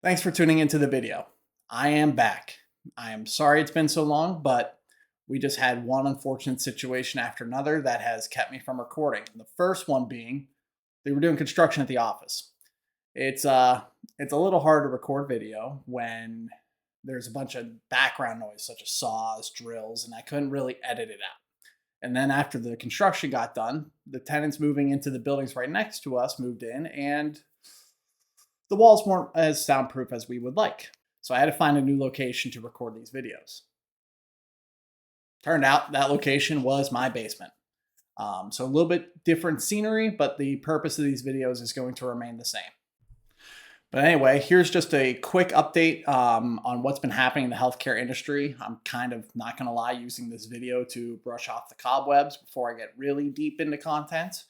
Thanks for tuning into the video. I am back. I am sorry it's been so long, but we just had one unfortunate situation after another that has kept me from recording. The first one being they were doing construction at the office. It's uh it's a little hard to record video when there's a bunch of background noise such as saws, drills, and I couldn't really edit it out. And then after the construction got done, the tenants moving into the buildings right next to us moved in and the walls weren't as soundproof as we would like. So I had to find a new location to record these videos. Turned out that location was my basement. So a little bit different scenery, but the purpose of these videos is going to remain the same. But anyway, here's just a quick update on what's been happening in the healthcare industry. I'm kind of not going to lie, using this video to brush off the cobwebs before I get really deep into content.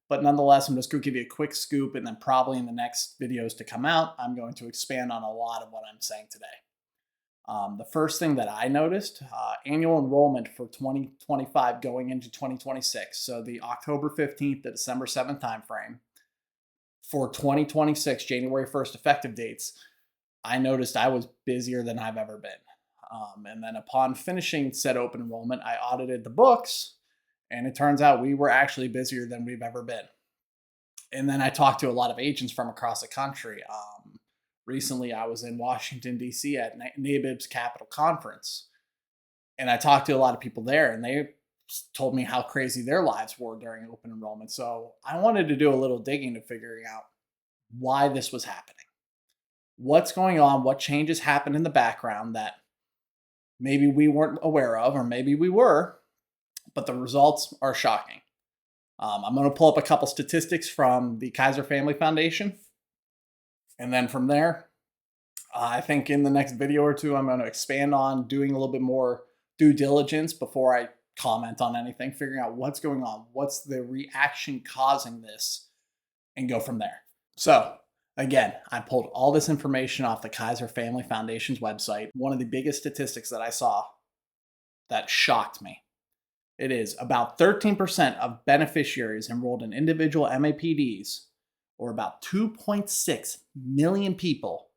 But nonetheless, I'm just going to give you a quick scoop, and then probably in the next videos to come out, I'm going to expand on a lot of what I'm saying today. The first thing that I noticed, annual enrollment for 2025 going into 2026, so the October 15th to December 7th timeframe, for 2026, January 1st effective dates, I noticed I was busier than I've ever been. And then upon finishing said open enrollment, I audited the books, and it turns out we were actually busier than we've ever been. And then I talked to a lot of agents from across the country. Recently, I was in Washington, D.C. at NABIB's Capital Conference, and I talked to a lot of people there, and they told me how crazy their lives were during open enrollment. So I wanted to do a little digging to figuring out why this was happening. What's going on? What changes happened in the background that maybe we weren't aware of, or maybe we were, but the results are shocking. I'm going to pull up a couple statistics from the Kaiser Family Foundation. And then from there, I think in the next video or two, I'm going to expand on doing a little bit more due diligence before I comment on anything, figuring out what's going on, what's the reaction causing this, and go from there. So again, I pulled all this information off the Kaiser Family Foundation's website. One of the biggest statistics that I saw that shocked me. It is about 13% of beneficiaries enrolled in individual MAPDs, or about 2.6 million people,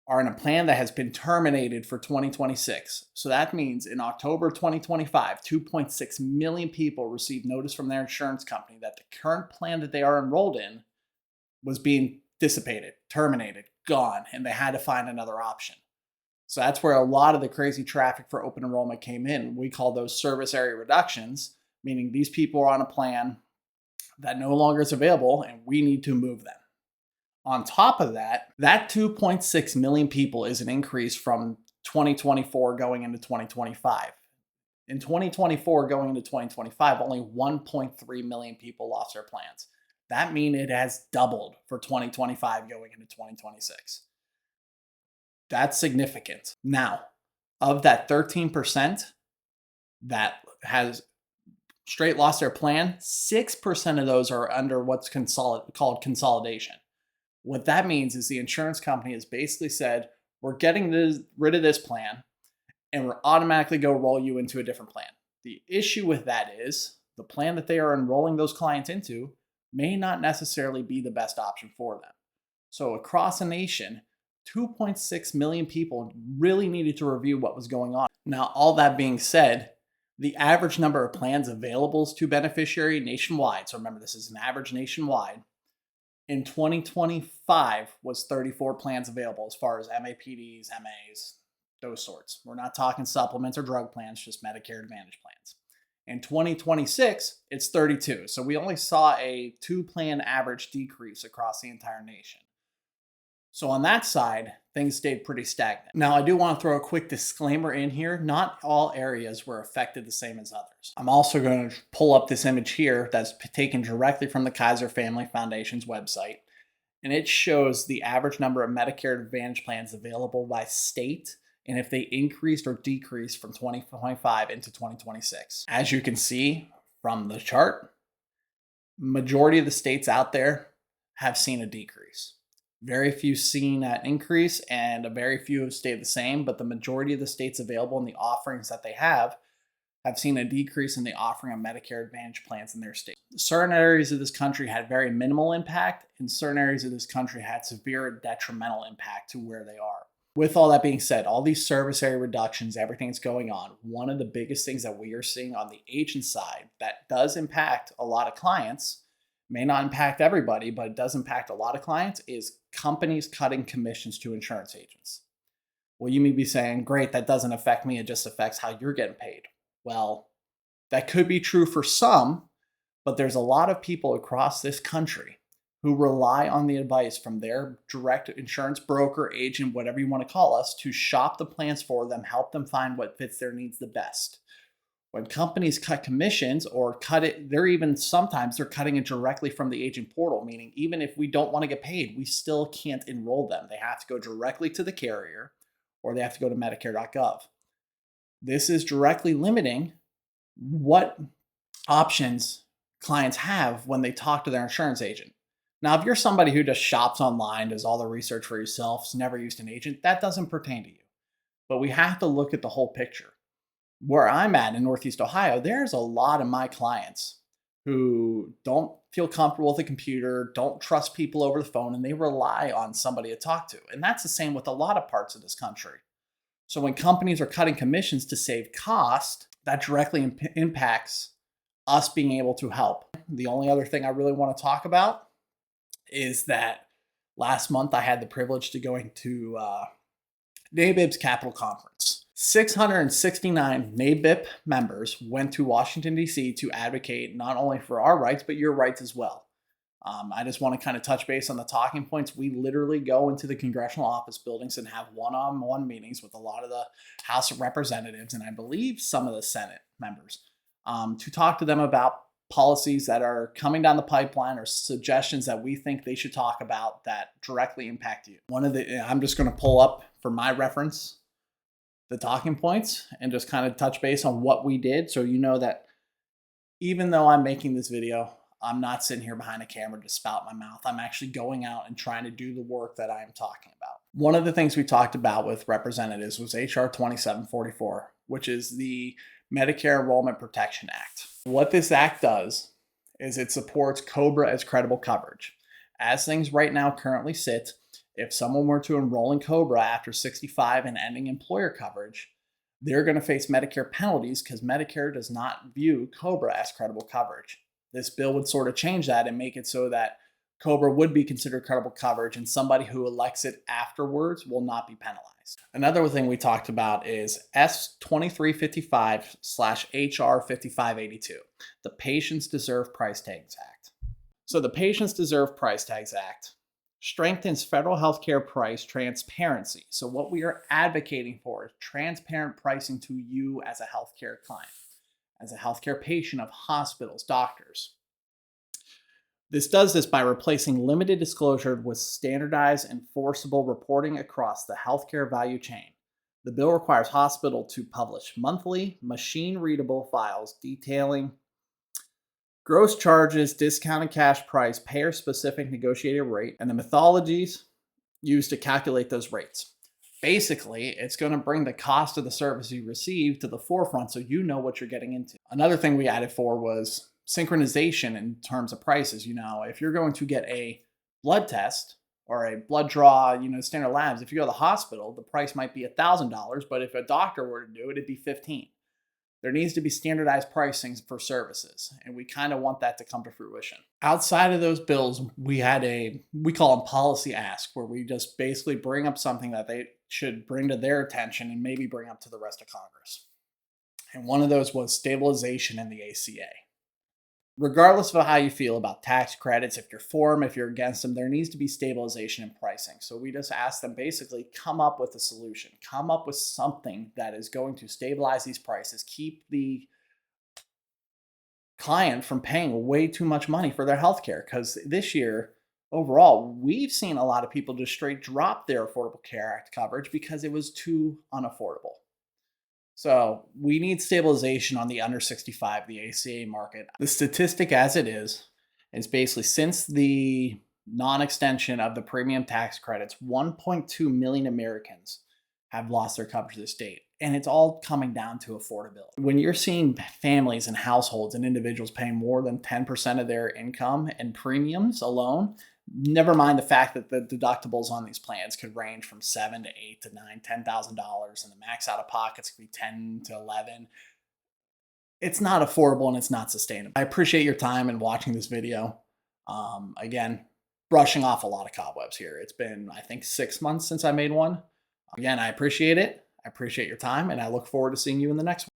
are in a plan that has been terminated for 2026. So that means in October 2025, 2.6 million people received notice from their insurance company that the current plan that they are enrolled in was being dissipated, terminated, gone, and they had to find another option. So that's where a lot of the crazy traffic for open enrollment came in. We call those service area reductions, meaning these people are on a plan that no longer is available and we need to move them. On top of that, that 2.6 million people is an increase from 2024 going into 2025. In 2024 going into 2025, only 1.3 million people lost their plans. That means it has doubled for 2025 going into 2026. That's significant. Now, of that 13% that has straight lost their plan, 6% of those are under what's called consolidation. What that means is the insurance company has basically said, we're getting rid of this plan and we're automatically going to roll you into a different plan. The issue with that is the plan that they are enrolling those clients into may not necessarily be the best option for them. So across the nation, 2.6 million people really needed to review what was going on. Now, all that being said, the average number of plans available to beneficiary nationwide, so remember this is an average nationwide, in 2025 was 34 plans available as far as MAPDs, MAs, those sorts. We're not talking supplements or drug plans, just Medicare Advantage plans. In 2026, it's 32. So we only saw a 2-plan average decrease across the entire nation. So on that side, things stayed pretty stagnant. Now, I do want to throw a quick disclaimer in here. Not all areas were affected the same as others. I'm also going to pull up this image here that's taken directly from the Kaiser Family Foundation's website. And it shows the average number of Medicare Advantage plans available by state and if they increased or decreased from 2025 into 2026. As you can see from the chart, majority of the states out there have seen a decrease. Very few seen that increase, and a very few have stayed the same, but the majority of the states available and the offerings that they have have seen a decrease in the offering of Medicare Advantage plans in their state. Certain areas of this country had very minimal impact, and certain areas of this country had severe detrimental impact to where they are. With all that being said, all these service area reductions, everything that's going on, one of the biggest things that we are seeing on the agent side that does impact a lot of clients, may not impact everybody, but it does impact a lot of clients, is companies cutting commissions to insurance agents. Well, you may be saying, great, that doesn't affect me, it just affects how you're getting paid. Well, that could be true for some, but there's a lot of people across this country who rely on the advice from their direct insurance broker, agent, whatever you want to call us, to shop the plans for them, help them find what fits their needs the best. When companies cut commissions or cut it, sometimes they're cutting it directly from the agent portal, meaning even if we don't want to get paid, we still can't enroll them. They have to go directly to the carrier or they have to go to Medicare.gov. This is directly limiting what options clients have when they talk to their insurance agent. Now, if you're somebody who just shops online, does all the research for yourself, has never used an agent, that doesn't pertain to you. But we have to look at the whole picture. Where I'm at in Northeast Ohio, there's a lot of my clients who don't feel comfortable with a computer, don't trust people over the phone, and they rely on somebody to talk to. And that's the same with a lot of parts of this country. So when companies are cutting commissions to save cost, that directly impacts us being able to help. The only other thing I really want to talk about is that last month I had the privilege to going to NABIP's Capital Conference. 669 NABIP members went to Washington, D.C. to advocate not only for our rights, but your rights as well. I just want to kind of touch base on the talking points. We literally go into the congressional office buildings and have one-on-one meetings with a lot of the House of Representatives and I believe some of the Senate members to talk to them about policies that are coming down the pipeline or suggestions that we think they should talk about that directly impact you. I'm just going to pull up for my reference the talking points and just kind of touch base on what we did so you know that even though I'm making this video, I'm not sitting here behind a camera to spout my mouth. I'm actually going out and trying to do the work that I am talking about. One of the things we talked about with representatives was HR 2744, which is the Medicare Enrollment Protection Act. What this act does is it supports COBRA as credible coverage. As things right now currently sit, if someone were to enroll in COBRA after 65 and ending employer coverage, they're going to face Medicare penalties because Medicare does not view COBRA as credible coverage. This bill would sort of change that and make it so that COBRA would be considered credible coverage and somebody who elects it afterwards will not be penalized. Another thing we talked about is S2355/HR 5582, the Patients Deserve Price Tags Act. So the Patients Deserve Price Tags Act strengthens federal healthcare price transparency. So what we are advocating for is transparent pricing to you as a healthcare client, as a healthcare patient of hospitals, doctors. This does this by replacing limited disclosure with standardized enforceable reporting across the healthcare value chain. The bill requires hospitals to publish monthly, machine-readable files detailing gross charges, discounted cash price, payer-specific negotiated rate, and the methodologies used to calculate those rates. Basically, it's going to bring the cost of the service you receive to the forefront so you know what you're getting into. Another thing we added for was synchronization in terms of prices. If you're going to get a blood test or a blood draw, standard labs, if you go to the hospital, the price might be $1,000, but if a doctor were to do it, it'd be $1,500. There needs to be standardized pricing for services, and we kind of want that to come to fruition. Outside of those bills, we call them policy ask, where we just basically bring up something that they should bring to their attention and maybe bring up to the rest of Congress. And one of those was stabilization in the ACA. Regardless of how you feel about tax credits, if you're for them, if you're against them, there needs to be stabilization in pricing. So we just ask them basically come up with a solution, come up with something that is going to stabilize these prices, keep the client from paying way too much money for their healthcare. Because this year, overall, we've seen a lot of people just straight drop their Affordable Care Act coverage because it was too unaffordable. So we need stabilization on the under 65, the ACA market. The statistic as it is basically since the non-extension of the premium tax credits, 1.2 million Americans have lost their coverage this date. And it's all coming down to affordability. When you're seeing families and households and individuals paying more than 10% of their income in premiums alone, never mind the fact that the deductibles on these plans could range from $7 to $8 to $9, $10,000, and the max out of pockets could be 10 to 11. It's not affordable and it's not sustainable. I appreciate your time and watching this video. Again, brushing off a lot of cobwebs here. It's been, I think, 6 months since I made one. Again, I appreciate it. I appreciate your time, and I look forward to seeing you in the next one.